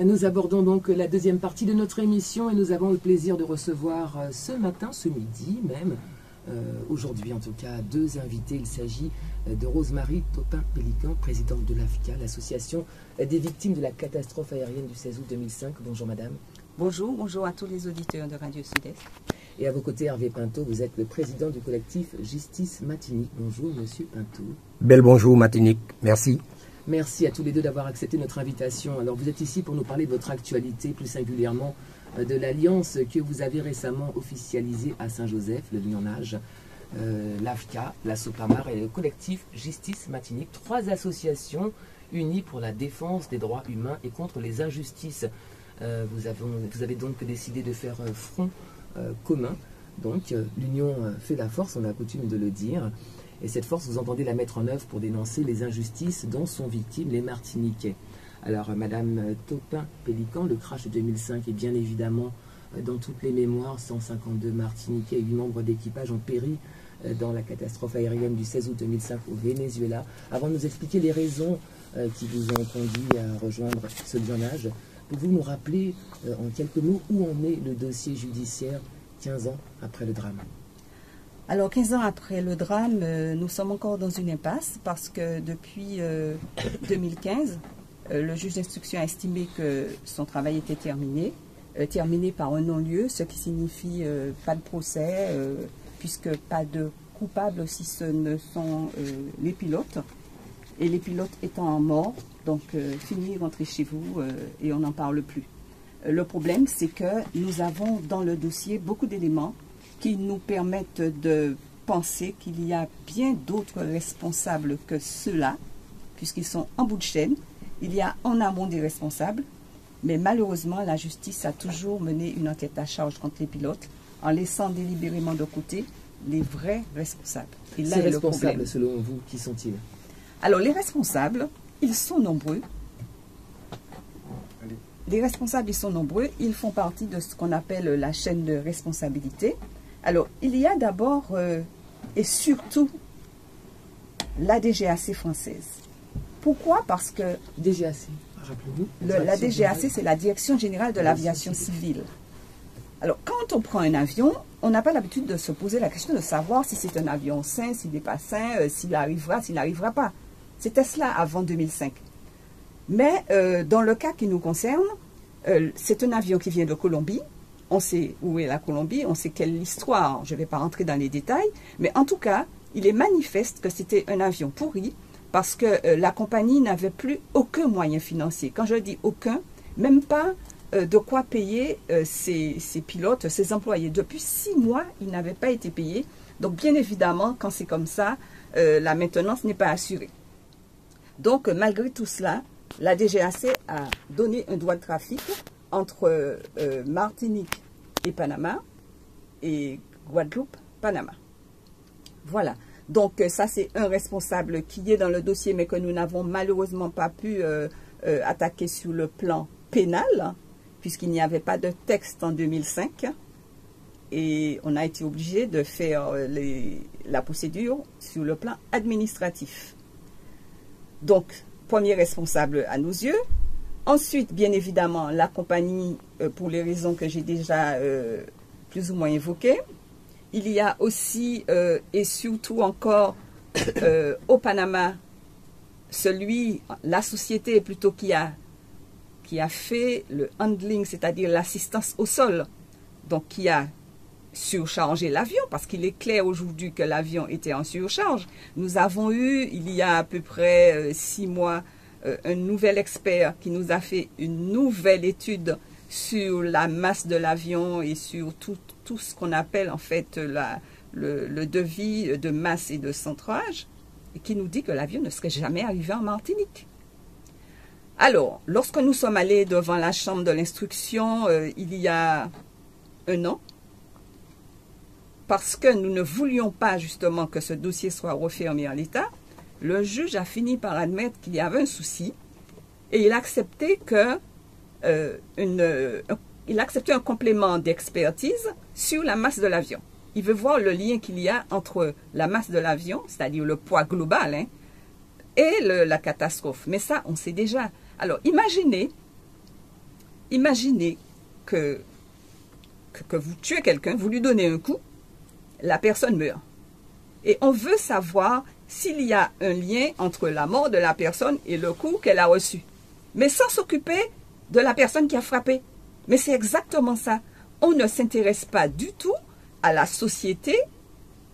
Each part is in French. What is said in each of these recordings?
Nous abordons donc la deuxième partie de notre émission et nous avons le plaisir de recevoir ce matin, ce midi même, aujourd'hui en tout cas, deux invités. Il s'agit de Rosemarie Taupin-Pélican, présidente de l'AFCA, l'association des victimes de la catastrophe aérienne du 16 août 2005. Bonjour madame. Bonjour, bonjour à tous les auditeurs de Radio Sud-Est. Et à vos côtés, Hervé Pinto, vous êtes le président du collectif Justice Matinique. Bonjour monsieur Pinto. Bel bonjour Matinique, merci. Merci à tous les deux d'avoir accepté notre invitation. Alors vous êtes ici pour nous parler de votre actualité, plus singulièrement de l'alliance que vous avez récemment officialisée à Saint-Joseph, le Lyonnage, l'AFCA, la Sopamar et le collectif Justice Matinique. Trois associations unies pour la défense des droits humains et contre les injustices. Vous avez donc décidé de faire front commun. Donc l'union fait la force, on a coutume de le dire. Et cette force, vous entendez la mettre en œuvre pour dénoncer les injustices dont sont victimes les Martiniquais. Alors, Madame Taupin-Pélican, le crash de 2005 est bien évidemment dans toutes les mémoires. 152 Martiniquais et 8 membres d'équipage ont péri dans la catastrophe aérienne du 16 août 2005 au Venezuela. Avant de nous expliquer les raisons qui vous ont conduit à rejoindre ce Lyonnage, pouvez-vous nous rappeler en quelques mots où en est le dossier judiciaire 15 ans après le drame? Alors, 15 ans après le drame, nous sommes encore dans une impasse parce que depuis 2015, le juge d'instruction a estimé que son travail était terminé par un non-lieu, ce qui signifie pas de procès, puisque pas de coupables si ce ne sont les pilotes. Et les pilotes étant morts, donc fini, rentrez chez vous et on n'en parle plus. Le problème, c'est que nous avons dans le dossier beaucoup d'éléments qui nous permettent de penser qu'il y a bien d'autres responsables que ceux-là, puisqu'ils sont en bout de chaîne. Il y a en amont des responsables, mais malheureusement, la justice a toujours mené une enquête à charge contre les pilotes, en laissant délibérément de côté les vrais responsables. Et là, ces responsables, selon vous, qui sont-ils? Alors, les responsables, ils sont nombreux. Les responsables, ils sont nombreux. Ils font partie de ce qu'on appelle la chaîne de responsabilité. Alors, il y a d'abord et surtout la DGAC française. Pourquoi? Parce que DGAC, rappelez-vous. La DGAC, c'est la Direction Générale de l'Aviation Civile. Alors, quand on prend un avion, on n'a pas l'habitude de se poser la question de savoir si c'est un avion sain, s'il n'est pas sain, s'il arrivera, s'il n'arrivera pas. C'était cela avant 2005. Mais dans le cas qui nous concerne, c'est un avion qui vient de Colombie. On sait où est la Colombie, on sait quelle histoire, je ne vais pas rentrer dans les détails, mais en tout cas, il est manifeste que c'était un avion pourri parce que la compagnie n'avait plus aucun moyen financier. Quand je dis aucun, même pas de quoi payer ses pilotes, ses employés. Depuis 6 mois, ils n'avaient pas été payés. Donc, bien évidemment, quand c'est comme ça, la maintenance n'est pas assurée. Donc, malgré tout cela, la DGAC a donné un droit de trafic entre Martinique et Panama et Guadeloupe, Panama. Voilà. Donc, ça, c'est un responsable qui est dans le dossier, mais que nous n'avons malheureusement pas pu attaquer sur le plan pénal, puisqu'il n'y avait pas de texte en 2005. Et on a été obligé de faire la procédure sur le plan administratif. Donc, premier responsable à nos yeux. Ensuite, bien évidemment, la compagnie, pour les raisons que j'ai déjà plus ou moins évoquées. Il y a aussi, et surtout encore, au Panama, la société plutôt qui a fait le handling, c'est-à-dire l'assistance au sol, donc qui a surchargé l'avion, parce qu'il est clair aujourd'hui que l'avion était en surcharge. Nous avons eu, il y a à peu près 6 mois, un nouvel expert qui nous a fait une nouvelle étude sur la masse de l'avion et sur tout ce qu'on appelle en fait le devis de masse et de centrage, et qui nous dit que l'avion ne serait jamais arrivé en Martinique. Alors, lorsque nous sommes allés devant la chambre de l'instruction il y a 1 an, parce que nous ne voulions pas justement que ce dossier soit refermé en l'état, le juge a fini par admettre qu'il y avait un souci et il a accepté un complément d'expertise sur la masse de l'avion. Il veut voir le lien qu'il y a entre la masse de l'avion, c'est-à-dire le poids global, et la catastrophe. Mais ça, on sait déjà. Alors, imaginez imaginez que vous tuez quelqu'un, vous lui donnez un coup, la personne meurt. Et on veut savoir s'il y a un lien entre la mort de la personne et le coup qu'elle a reçu. Mais sans s'occuper de la personne qui a frappé. Mais c'est exactement ça. On ne s'intéresse pas du tout à la société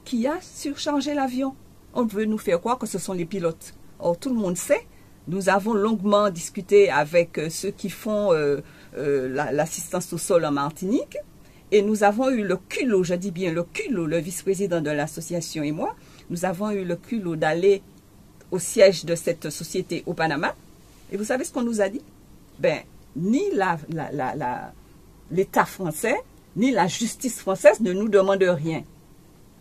qui a surchargé l'avion. On veut nous faire croire que ce sont les pilotes. Or, tout le monde sait, nous avons longuement discuté avec ceux qui font l'assistance au sol en Martinique, et nous avons eu le culot, je dis bien le culot, le vice-président de l'association et moi, nous avons eu le culot d'aller au siège de cette société au Panama. Et vous savez ce qu'on nous a dit? Ben, ni l'État français, ni la justice française ne nous demandent rien.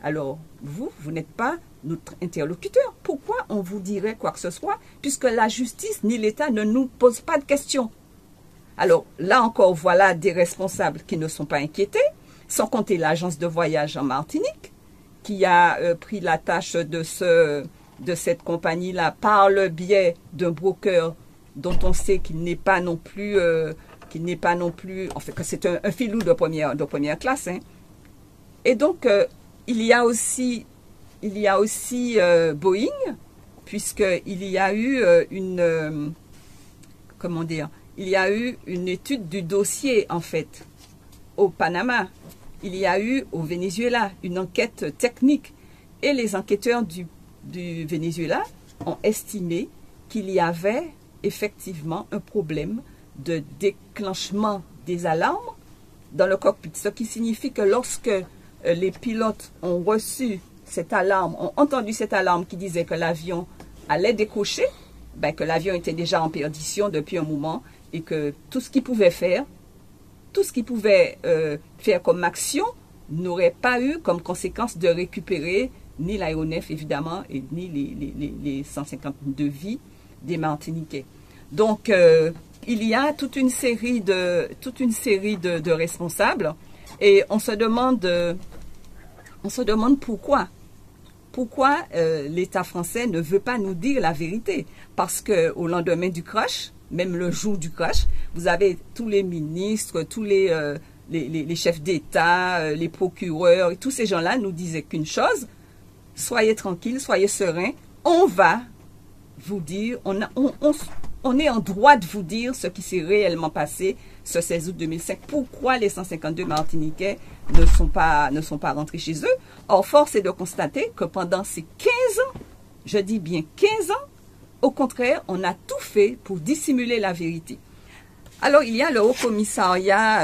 Alors, vous n'êtes pas notre interlocuteur. Pourquoi on vous dirait quoi que ce soit, puisque la justice ni l'État ne nous posent pas de questions? Alors, là encore, voilà des responsables qui ne sont pas inquiétés, sans compter l'agence de voyage en Martinique, qui a pris la tâche de cette compagnie-là par le biais d'un broker dont on sait qu'il n'est pas non plus, en fait, que c'est un filou de première classe. Hein. Et donc, il y a aussi Boeing, puisqu'il y a eu il y a eu une étude du dossier, en fait, au Panama. Il y a eu au Venezuela une enquête technique. Et les enquêteurs du Venezuela ont estimé qu'il y avait effectivement un problème de déclenchement des alarmes dans le cockpit. Ce qui signifie que lorsque les pilotes ont reçu cette alarme, ont entendu cette alarme qui disait que l'avion allait décocher, ben que l'avion était déjà en perdition depuis un moment et que tout ce qu'il pouvait faire comme action n'aurait pas eu comme conséquence de récupérer ni l'aéronef évidemment et ni les 152 vies des Martiniquais. Donc il y a toute une série de responsables et on se demande pourquoi. Pourquoi l'État français ne veut pas nous dire la vérité? Parce qu'au lendemain du crash, même le jour du crash, vous avez tous les ministres, tous les chefs d'État, les procureurs, et tous ces gens-là nous disaient qu'une chose, soyez tranquilles, soyez sereins, on va vous dire, on est en droit de vous dire ce qui s'est réellement passé ce 16 août 2005. Pourquoi les 152 Martiniquais ne sont pas rentrés chez eux? Or, force est de constater que pendant ces 15 ans, je dis bien 15 ans, au contraire, on a tout fait pour dissimuler la vérité. Alors, il y a le Haut Commissariat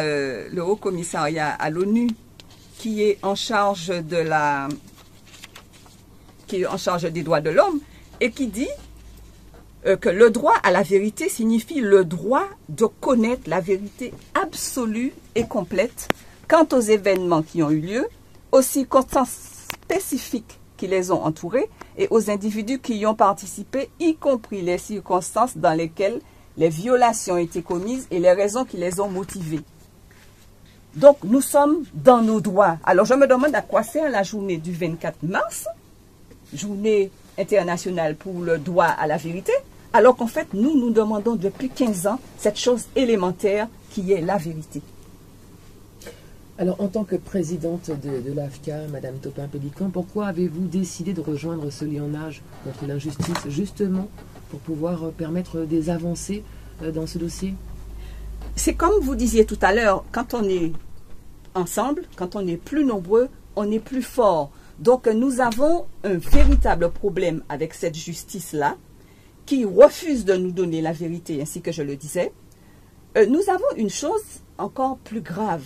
à l'ONU qui est en charge des droits de l'homme et qui dit que le droit à la vérité signifie le droit de connaître la vérité absolue et complète quant aux événements qui ont eu lieu, aux circonstances spécifiques qui les ont entourés et aux individus qui y ont participé, y compris les circonstances dans lesquelles les violations ont été commises et les raisons qui les ont motivées. Donc, nous sommes dans nos droits. Alors, je me demande à quoi sert la journée du 24 mars, journée internationale pour le droit à la vérité, alors qu'en fait, nous demandons depuis 15 ans cette chose élémentaire qui est la vérité. Alors, en tant que présidente de l'AFCA, Madame Topin-Pélican, pourquoi avez-vous décidé de rejoindre ce lionnage contre l'injustice, justement pour pouvoir permettre des avancées dans ce dossier? C'est comme vous disiez tout à l'heure, quand on est ensemble, quand on est plus nombreux, on est plus fort. Donc, nous avons un véritable problème avec cette justice-là, qui refuse de nous donner la vérité, ainsi que je le disais. Nous avons une chose encore plus grave,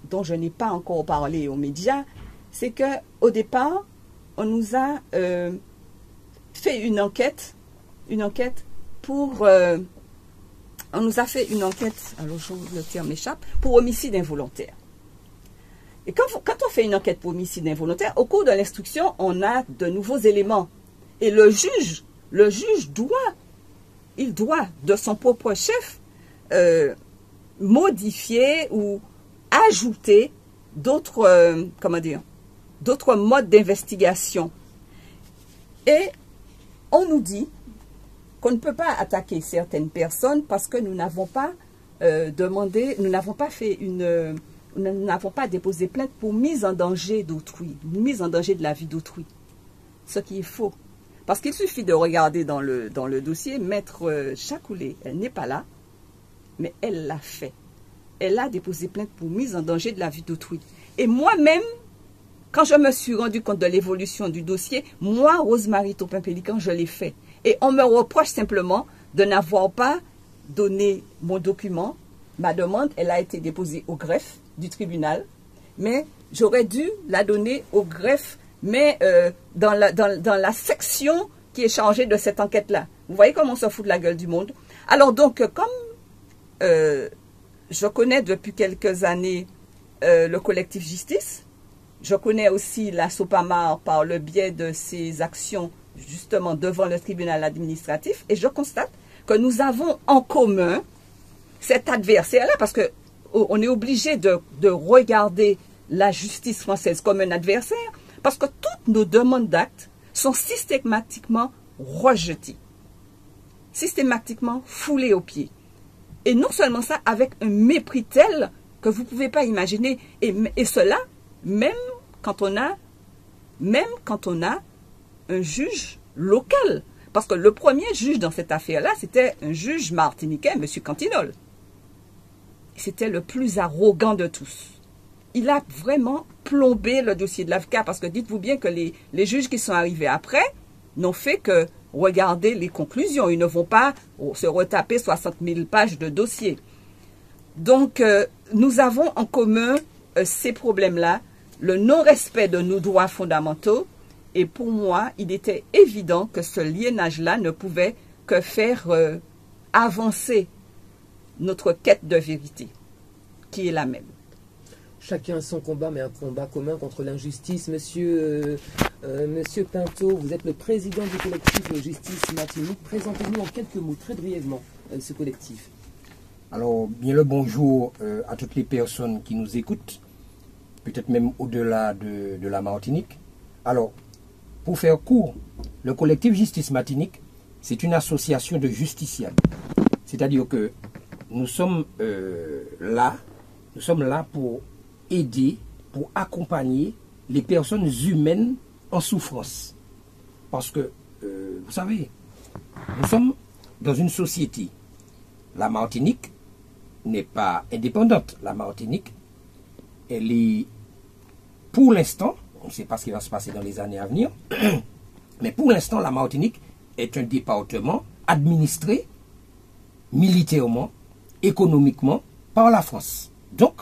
dont je n'ai pas encore parlé aux médias, c'est qu'au départ, on nous a fait une enquête pour... on nous a fait une enquête, alors le terme m'échappe, pour homicide involontaire. Et quand on fait une enquête pour homicide involontaire, au cours de l'instruction, on a de nouveaux éléments. Et le juge doit, de son propre chef, modifier ou ajouter d'autres modes d'investigation. Et on nous dit qu'on ne peut pas attaquer certaines personnes parce que nous n'avons pas demandé, nous n'avons pas déposé plainte pour mise en danger d'autrui, mise en danger de la vie d'autrui. Ce qui est faux. Parce qu'il suffit de regarder dans le dossier, Maître Chakoulé, elle n'est pas là, mais elle l'a fait. Elle a déposé plainte pour mise en danger de la vie d'autrui. Et moi-même, quand je me suis rendu compte de l'évolution du dossier, moi, Rosemary Topin-Pélican, je l'ai fait. Et on me reproche simplement de n'avoir pas donné mon document. Ma demande, elle a été déposée au greffe du tribunal, mais j'aurais dû la donner au greffe, mais dans la section qui est chargée de cette enquête-là. Vous voyez comment on se fout de la gueule du monde? Alors donc, comme je connais depuis quelques années le collectif Justice, je connais aussi la Sopamar par le biais de ses actions justement devant le tribunal administratif, et je constate que nous avons en commun cet adversaire-là, parce que on est obligé de regarder la justice française comme un adversaire, parce que toutes nos demandes d'actes sont systématiquement rejetées, systématiquement foulées aux pieds. Et non seulement ça, avec un mépris tel que vous ne pouvez pas imaginer, et cela, même quand on a un juge local. Parce que le premier juge dans cette affaire-là, c'était un juge martiniquais, M. Cantinol. C'était le plus arrogant de tous. Il a vraiment plombé le dossier de l'avocat, parce que dites-vous bien que les juges qui sont arrivés après n'ont fait que regarder les conclusions. Ils ne vont pas se retaper 60 000 pages de dossier. Donc, nous avons en commun ces problèmes-là, le non-respect de nos droits fondamentaux. Et pour moi, il était évident que ce liénage-là ne pouvait que faire avancer notre quête de vérité, qui est la même. Chacun son combat, mais un combat commun contre l'injustice. Monsieur Pinto, vous êtes le président du collectif Justice Martinique. Présentez-nous en quelques mots, très brièvement, ce collectif. Alors, bien le bonjour à toutes les personnes qui nous écoutent, peut-être même au-delà de la Martinique. Alors, pour faire court, le collectif Justice Martinique, c'est une association de justiciables. C'est-à-dire que nous sommes là pour aider, pour accompagner les personnes humaines en souffrance. Parce que, vous savez, nous sommes dans une société. La Martinique n'est pas indépendante. La Martinique, elle est, pour l'instant, on ne sait pas ce qui va se passer dans les années à venir, mais pour l'instant, la Martinique est un département administré militairement, économiquement, par la France. Donc,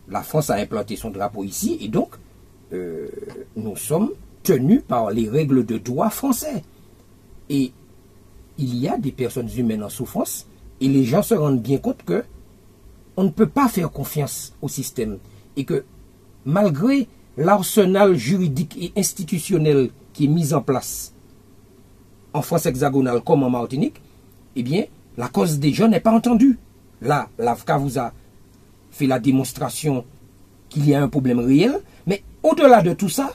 la France a implanté son drapeau ici, et donc, nous sommes tenus par les règles de droit français. Et il y a des personnes humaines en souffrance, et les gens se rendent bien compte que on ne peut pas faire confiance au système, et que malgré l'arsenal juridique et institutionnel qui est mis en place en France hexagonale comme en Martinique, eh bien, la cause des gens n'est pas entendue. Là, l'avocat vous a fait la démonstration qu'il y a un problème réel, mais au-delà de tout ça,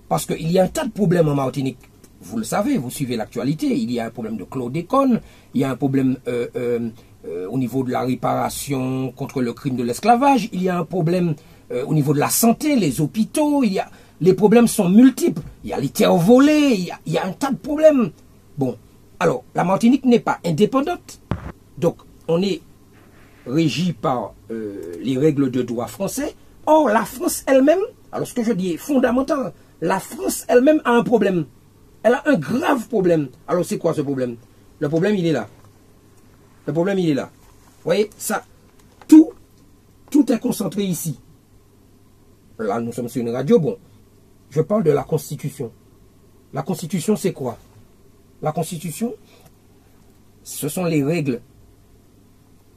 parce qu'il y a un tas de problèmes en Martinique, vous le savez, vous suivez l'actualité, il y a un problème de chlordécone, il y a un problème au niveau de la réparation contre le crime de l'esclavage, il y a un problème au niveau de la santé, les hôpitaux, les problèmes sont multiples, il y a les terres volées, il y a un tas de problèmes. Bon, alors, la Martinique n'est pas indépendante, donc on est régi par les règles de droit français. Or, la France elle-même, alors ce que je dis est fondamental, la France elle-même a un problème. Elle a un grave problème. Alors, c'est quoi ce problème? Le problème, il est là. Le problème, il est là. Vous voyez, ça, tout est concentré ici. Là, nous sommes sur une radio. Bon, je parle de la Constitution. La Constitution, c'est quoi? La Constitution, ce sont les règles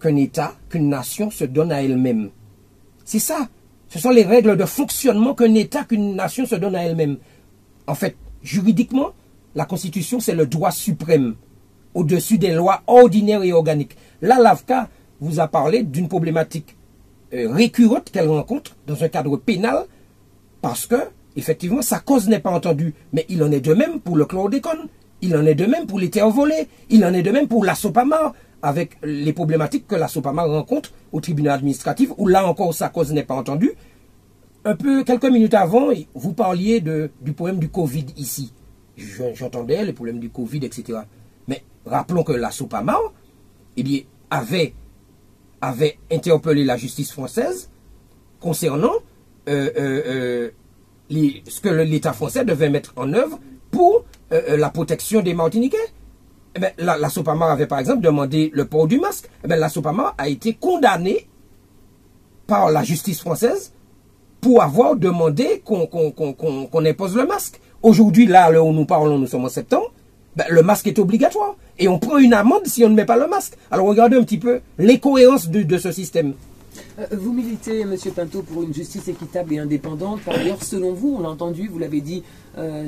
qu'un État, qu'une nation se donne à elle-même. C'est ça. Ce sont les règles de fonctionnement qu'un État, qu'une nation se donne à elle-même. En fait, juridiquement, la Constitution, c'est le droit suprême, au-dessus des lois ordinaires et organiques. Là, l'AFCA vous a parlé d'une problématique récurrente qu'elle rencontre dans un cadre pénal, parce que, effectivement, sa cause n'est pas entendue. Mais il en est de même pour le chlordécone, il en est de même pour les terres volées, il en est de même pour la Sopamar. avec les problématiques que la SOPAMA rencontre au tribunal administratif, où là encore sa cause n'est pas entendue. Un peu, quelques minutes avant, vous parliez du problème du Covid ici. J'entendais les problèmes du Covid, etc. Mais rappelons que la SOPAMA, eh bien, avait interpellé la justice française concernant ce que l'État français devait mettre en œuvre pour la protection des Martiniquais. Eh bien, la SOPAMA avait par exemple demandé le port du masque. Eh bien, la SOPAMA a été condamnée par la justice française pour avoir demandé qu'on impose le masque. Aujourd'hui, là où nous parlons, nous sommes en septembre, ben, le masque est obligatoire. Et on prend une amende si on ne met pas le masque. Alors regardez un petit peu l'incohérence de ce système. Vous militez, M. Pinto, pour une justice équitable et indépendante. Par ailleurs, selon vous, on l'a entendu, vous l'avez dit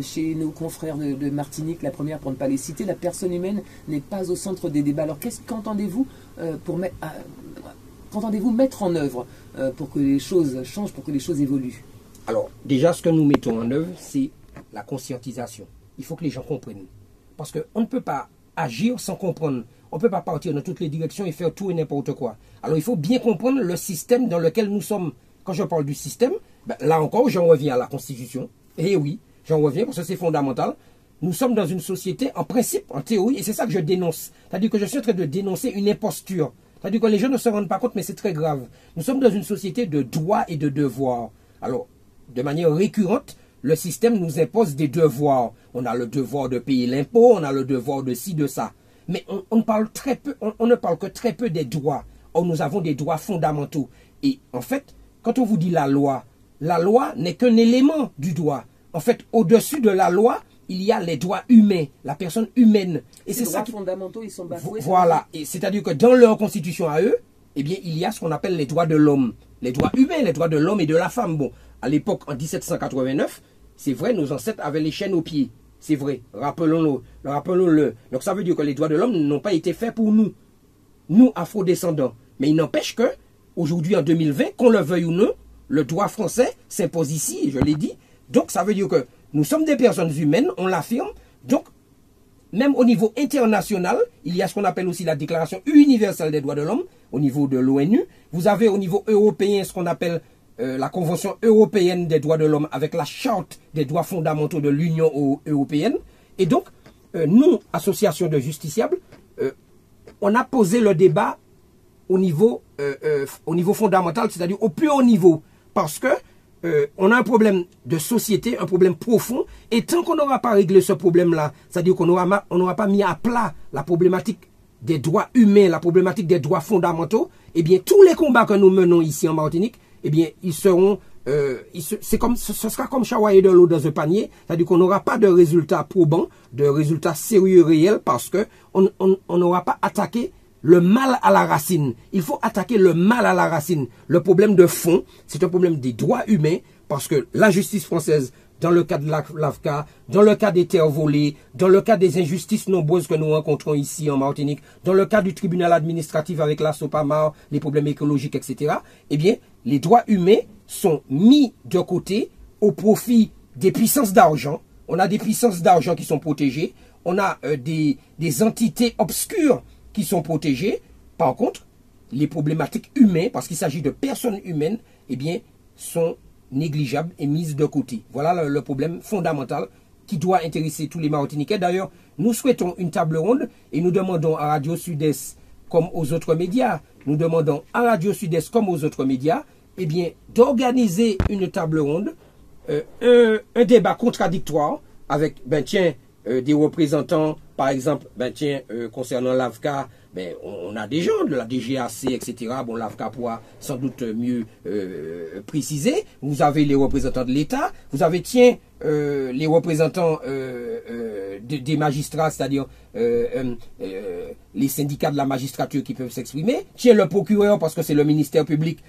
chez nos confrères de Martinique, la première pour ne pas les citer, la personne humaine n'est pas au centre des débats. Alors qu'entendez-vous mettre en œuvre pour que les choses changent, pour que les choses évoluent? Alors, déjà, ce que nous mettons en œuvre, c'est la conscientisation. Il faut que les gens comprennent. Parce qu'on ne peut pas agir sans comprendre. On ne peut pas partir dans toutes les directions et faire tout et n'importe quoi. Alors, il faut bien comprendre le système dans lequel nous sommes. Quand je parle du système, ben, là encore, j'en reviens à la Constitution. Et oui, j'en reviens parce que c'est fondamental. Nous sommes dans une société, en principe, en théorie, et c'est ça que je dénonce. C'est-à-dire que je suis en train de dénoncer une imposture. C'est-à-dire que les gens ne se rendent pas compte, mais c'est très grave. Nous sommes dans une société de droits et de devoirs. Alors, de manière récurrente, le système nous impose des devoirs. On a le devoir de payer l'impôt, on a le devoir de ci, de ça. Mais on parle très peu, on ne parle que très peu des droits. Or, nous avons des droits fondamentaux. Et en fait, quand on vous dit la loi n'est qu'un élément du droit. En fait, au-dessus de la loi, il y a les droits humains, la personne humaine. Et ces droits fondamentaux, ils sont bafoués. Voilà. Et c'est-à-dire que dans leur constitution à eux, eh bien, il y a ce qu'on appelle les droits de l'homme. Les droits humains, les droits de l'homme et de la femme. Bon, à l'époque, en 1789, c'est vrai, nos ancêtres avaient les chaînes aux pieds. C'est vrai, rappelons-le. Donc ça veut dire que les droits de l'homme n'ont pas été faits pour nous afro-descendants. Mais il n'empêche que, aujourd'hui en 2020, qu'on le veuille ou non, le droit français s'impose ici, je l'ai dit. Donc ça veut dire que nous sommes des personnes humaines, on l'affirme. Donc, même au niveau international, il y a ce qu'on appelle aussi la Déclaration universelle des droits de l'homme, au niveau de l'ONU. Vous avez au niveau européen ce qu'on appelle la Convention européenne des droits de l'homme avec la Charte des droits fondamentaux de l'Union européenne. Et donc, nous, association de justiciables, on a posé le débat au niveau fondamental, c'est-à-dire au plus haut niveau, parce que on a un problème de société, un problème profond, et tant qu'on n'aura pas réglé ce problème-là, c'est-à-dire qu'on n'aura pas mis à plat la problématique des droits humains, la problématique des droits fondamentaux, eh bien, tous les combats que nous menons ici en Martinique, eh bien, ils seront, ce sera comme chawailler de l'eau dans un panier, c'est-à-dire qu'on n'aura pas de résultats probants, de résultats sérieux réels, parce que on n'aura pas attaqué le mal à la racine. Il faut attaquer le mal à la racine. Le problème de fond, c'est un problème des droits humains, parce que la justice française, dans le cas de l'AFCA, dans le cas des terres volées, dans le cas des injustices nombreuses que nous rencontrons ici en Martinique, dans le cas du tribunal administratif avec la SOPAMA, les problèmes écologiques, etc., eh bien, les droits humains sont mis de côté au profit des puissances d'argent. On a des puissances d'argent qui sont protégées. On a des entités obscures qui sont protégées. Par contre, les problématiques humaines, parce qu'il s'agit de personnes humaines, eh bien, sont négligeables et mises de côté. Voilà le problème fondamental qui doit intéresser tous les Martiniquais. D'ailleurs, nous souhaitons une table ronde et nous demandons à Radio Sud-Est comme aux autres médias, nous demandons à Radio Sud-Est comme aux autres médias, eh bien, d'organiser une table ronde, un débat contradictoire avec, des représentants, par exemple, concernant l'AFCA, on a des gens de la DGAC, etc. Bon, l'AFCA pourra sans doute mieux préciser. Vous avez les représentants de l'État, vous avez, les représentants des magistrats, c'est-à-dire les syndicats de la magistrature qui peuvent s'exprimer. Le procureur, parce que c'est le ministère public,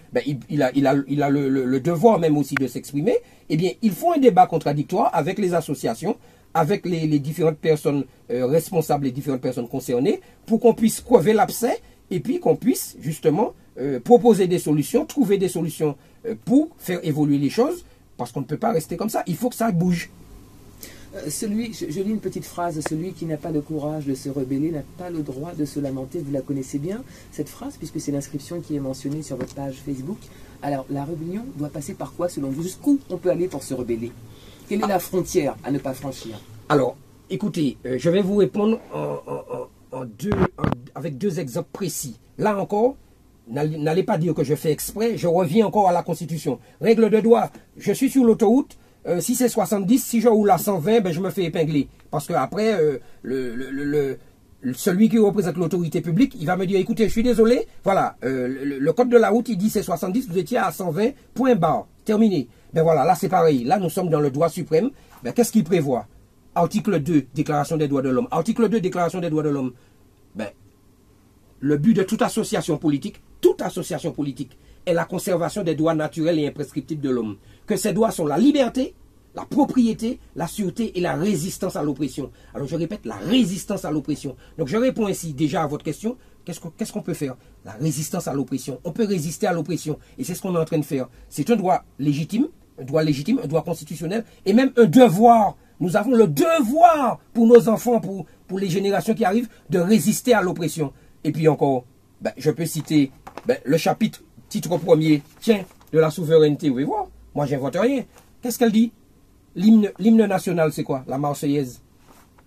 il a le devoir même aussi de s'exprimer. Eh bien, il faut un débat contradictoire avec les associations, avec les différentes personnes responsables, les différentes personnes concernées, pour qu'on puisse crever l'abcès et puis qu'on puisse justement proposer des solutions, trouver des solutions pour faire évoluer les choses, parce qu'on ne peut pas rester comme ça, il faut que ça bouge. Je lis une petite phrase, celui qui n'a pas le courage de se rebeller n'a pas le droit de se lamenter. Vous la connaissez bien, cette phrase, puisque c'est l'inscription qui est mentionnée sur votre page Facebook. Alors, la rébellion doit passer par quoi, selon vous? Jusqu'où on peut aller pour se rebeller? Quelle est la frontière à ne pas franchir? Alors, écoutez, je vais vous répondre avec deux exemples précis. Là encore, n'allez pas dire que je fais exprès, je reviens encore à la Constitution. Règle de droit, je suis sur l'autoroute, si c'est 70, si je roule à 120, ben je me fais épingler. Parce que après, celui qui représente l'autorité publique, il va me dire, écoutez, je suis désolé, voilà, le code de la route, il dit c'est 70, vous étiez à 120, point barre, terminé. Ben voilà, là c'est pareil, là nous sommes dans le droit suprême, ben qu'est-ce qu'il prévoit? Article 2, Déclaration des droits de l'homme. Article 2, Déclaration des droits de l'homme. Ben, le but de toute association politique est la conservation des droits naturels et imprescriptibles de l'homme. Que ces droits sont la liberté, la propriété, la sûreté et la résistance à l'oppression. Alors je répète, la résistance à l'oppression. Donc je réponds ainsi déjà à votre question. Qu'est-ce qu'on peut faire? La résistance à l'oppression. On peut résister à l'oppression. Et c'est ce qu'on est en train de faire. C'est un droit légitime, un droit constitutionnel et même un devoir. Nous avons le devoir pour nos enfants, pour les générations qui arrivent, de résister à l'oppression. Et puis encore, ben, je peux citer le chapitre, titre premier, de la souveraineté. Vous voyez voir, moi j'invente rien. Qu'est-ce qu'elle dit? L'hymne national, c'est quoi? La Marseillaise.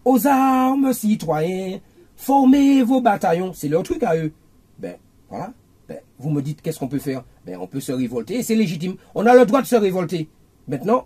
Aux armes, citoyens, formez vos bataillons. C'est leur truc à eux. Ben, voilà. Ben, vous me dites qu'est-ce qu'on peut faire? Ben, on peut se révolter et c'est légitime. On a le droit de se révolter. Maintenant,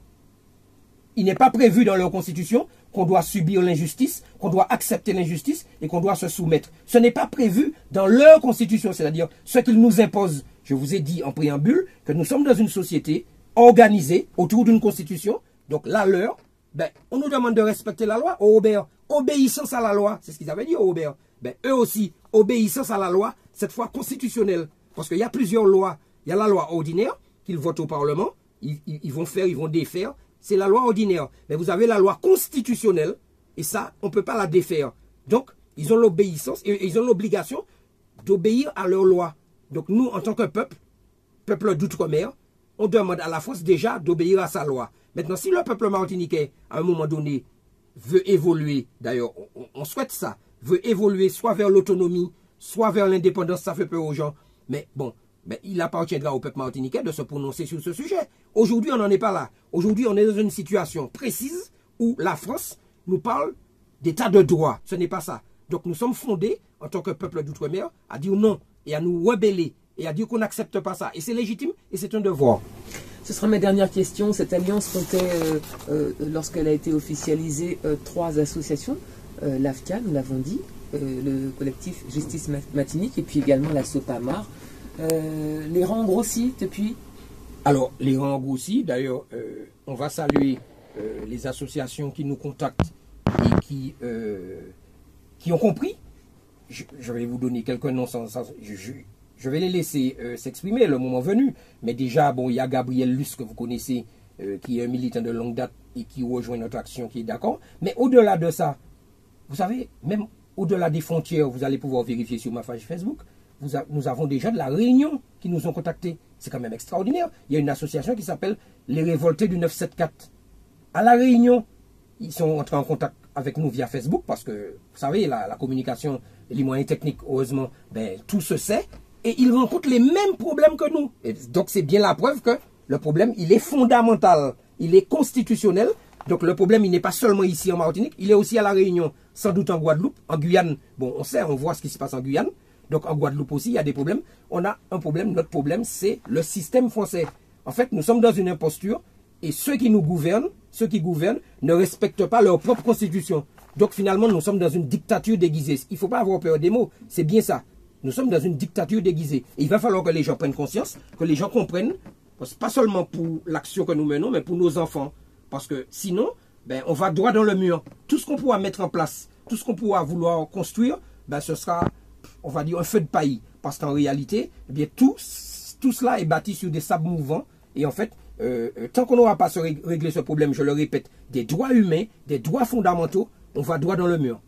il n'est pas prévu dans leur constitution qu'on doit subir l'injustice, qu'on doit accepter l'injustice et qu'on doit se soumettre. Ce n'est pas prévu dans leur constitution, c'est-à-dire ce qu'ils nous imposent. Je vous ai dit en préambule que nous sommes dans une société organisée autour d'une constitution. Donc la leur, ben, on nous demande de respecter la loi. Au Robert, obéissance à la loi. C'est ce qu'ils avaient dit au Robert. Ben, eux aussi, obéissance à la loi, cette fois constitutionnelle. Parce qu'il y a plusieurs lois. Il y a la loi ordinaire qu'ils votent au Parlement. Ils vont faire, ils vont défaire. C'est la loi ordinaire. Mais vous avez la loi constitutionnelle. Et ça, on ne peut pas la défaire. Donc, ils ont l'obéissance et ils ont l'obligation d'obéir à leur loi. Donc nous, en tant que peuple d'outre-mer, on demande à la France déjà d'obéir à sa loi. Maintenant, si le peuple martiniquais, à un moment donné, veut évoluer, d'ailleurs, on souhaite ça, veut évoluer soit vers l'autonomie, soit vers l'indépendance, ça fait peur aux gens. Mais bon, ben, il appartiendra au peuple martiniquais de se prononcer sur ce sujet. Aujourd'hui, on n'en est pas là. Aujourd'hui, on est dans une situation précise où la France nous parle d'état de droit. Ce n'est pas ça. Donc nous sommes fondés, en tant que peuple d'outre-mer, à dire non et à nous rebeller et à dire qu'on n'accepte pas ça. Et c'est légitime et c'est un devoir. Ce sera ma dernière question. Cette alliance comptait, lorsqu'elle a été officialisée, 3 associations. L'AFCA, nous l'avons dit, le collectif Justice Matinique et puis également la SOPAMAR. Les rangs ont grossi depuis? Alors, les rangs ont grossi. D'ailleurs, on va saluer les associations qui nous contactent et qui ont compris. Je vais vous donner quelques noms. Je vais les laisser s'exprimer le moment venu. Mais déjà, bon, il y a Gabriel Luce que vous connaissez, qui est un militant de longue date et qui rejoint notre action, qui est d'accord. Mais au-delà de ça, vous savez, même au-delà des frontières, vous allez pouvoir vérifier sur ma page Facebook, nous avons des gens de la Réunion qui nous ont contactés. C'est quand même extraordinaire. Il y a une association qui s'appelle Les Révoltés du 974. À la Réunion, ils sont entrés en contact avec nous via Facebook parce que, vous savez, la communication, les moyens techniques, heureusement, ben, tout se sait. Et ils rencontrent les mêmes problèmes que nous. Et donc, c'est bien la preuve que le problème, il est fondamental. Il est constitutionnel. Donc, le problème, il n'est pas seulement ici en Martinique. Il est aussi à la Réunion, sans doute en Guadeloupe, en Guyane. Bon, on sait, on voit ce qui se passe en Guyane. Donc, en Guadeloupe aussi, il y a des problèmes. On a un problème. Notre problème, c'est le système français. En fait, nous sommes dans une imposture. Et ceux qui nous gouvernent, ne respectent pas leur propre constitution. Donc, finalement, nous sommes dans une dictature déguisée. Il ne faut pas avoir peur des mots. C'est bien ça. Nous sommes dans une dictature déguisée. Et il va falloir que les gens prennent conscience, que les gens comprennent, pas seulement pour l'action que nous menons, mais pour nos enfants. Parce que sinon, ben, on va droit dans le mur. Tout ce qu'on pourra mettre en place, tout ce qu'on pourra vouloir construire, ben, ce sera, on va dire, un feu de paille. Parce qu'en réalité, eh bien, tout cela est bâti sur des sables mouvants. Et en fait, tant qu'on n'aura pas réglé ce problème, je le répète, des droits humains, des droits fondamentaux, on va droit dans le mur.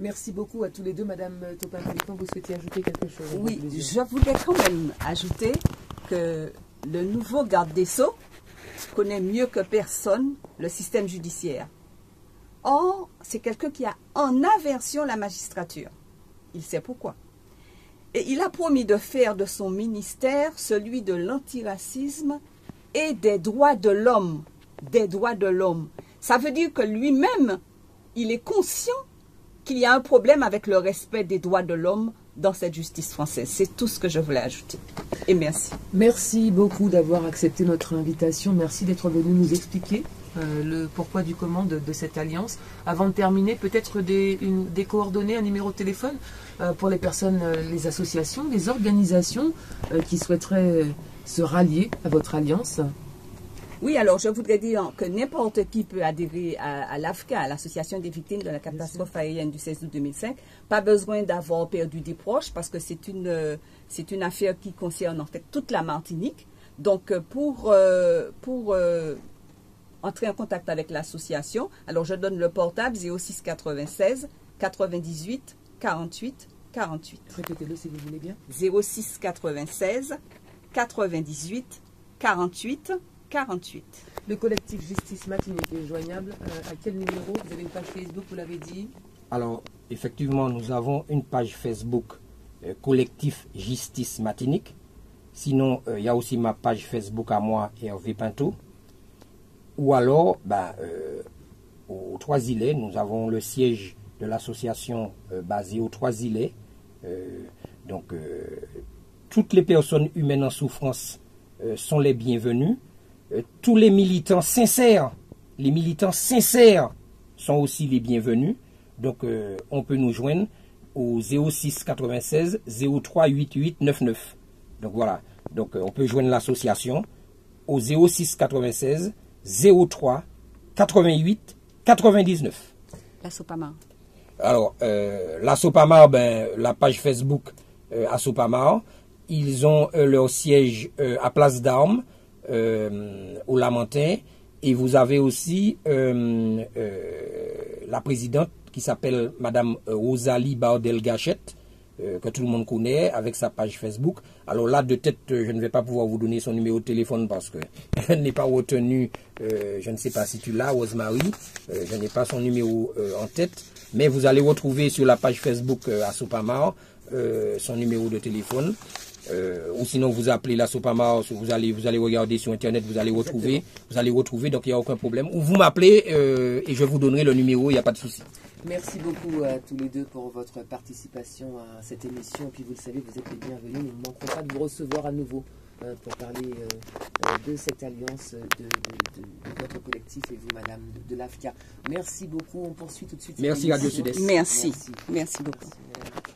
Merci beaucoup à tous les deux. Madame Topin-Pélican, vous souhaitez ajouter quelque chose? Oui, je voulais quand même ajouter que le nouveau garde des Sceaux connaît mieux que personne le système judiciaire. Or, c'est quelqu'un qui a en aversion la magistrature. Il sait pourquoi. Et il a promis de faire de son ministère celui de l'antiracisme et des droits de l'homme. Des droits de l'homme. Ça veut dire que lui-même, il est conscient qu'il y a un problème avec le respect des droits de l'homme dans cette justice française. C'est tout ce que je voulais ajouter. Et merci. Merci beaucoup d'avoir accepté notre invitation. Merci d'être venu nous expliquer le pourquoi du comment de cette alliance. Avant de terminer, peut-être des coordonnées, un numéro de téléphone pour les personnes, les associations, les organisations qui souhaiteraient se rallier à votre alliance. Oui, alors je voudrais dire que n'importe qui peut adhérer à l'AFCA, à l'Association des victimes de la catastrophe aérienne du 16 août 2005. Pas besoin d'avoir perdu des proches parce que c'est une affaire qui concerne en fait toute la Martinique. Donc pour entrer en contact avec l'association, alors je donne le portable 06 96 98 48 48. Répétez-le si vous voulez bien. 06 96 98 48 48. Le collectif Justice Martinique est joignable à quel numéro? Vous avez une page Facebook, vous l'avez dit? Alors, effectivement, nous avons une page Facebook collectif Justice Martinique. Sinon, il y a aussi ma page Facebook à moi, Hervé Pinto. Ou alors, aux Trois-Îlets, nous avons le siège de l'association basée aux Trois-Îlets. Toutes les personnes humaines en souffrance sont les bienvenues. Tous les militants sincères sont aussi les bienvenus. Donc, on peut nous joindre au 06 96 03 88 99. Donc, voilà. Donc, on peut joindre l'association au 06 96 03 88 99. La Sopamar. Alors, la Sopamar, la page Facebook à Sopamar, ils ont leur siège à Place d'Armes, au Lamentin, et vous avez aussi la présidente qui s'appelle Madame Rosalie Bardel-Gachette, que tout le monde connaît, avec sa page Facebook. Alors là, de tête, je ne vais pas pouvoir vous donner son numéro de téléphone parce que je n'ai pas retenu, je ne sais pas si tu l'as, Rosemary, je n'ai pas son numéro en tête, mais vous allez retrouver sur la page Facebook à Sopamar son numéro de téléphone. Ou sinon vous appelez la Sopamar, vous allez regarder sur internet, vous allez retrouver, donc il n'y a aucun problème. Ou vous m'appelez et je vous donnerai le numéro, il n'y a pas de souci. Merci beaucoup à tous les deux pour votre participation à cette émission. Et puis vous le savez, vous êtes les bienvenus. Nous ne manquerons pas de vous recevoir à nouveau pour parler de cette alliance de votre collectif et vous, madame, de l'AFCA. Merci beaucoup. On poursuit tout de suite. Merci Radio Sud-Est. Merci beaucoup. Merci.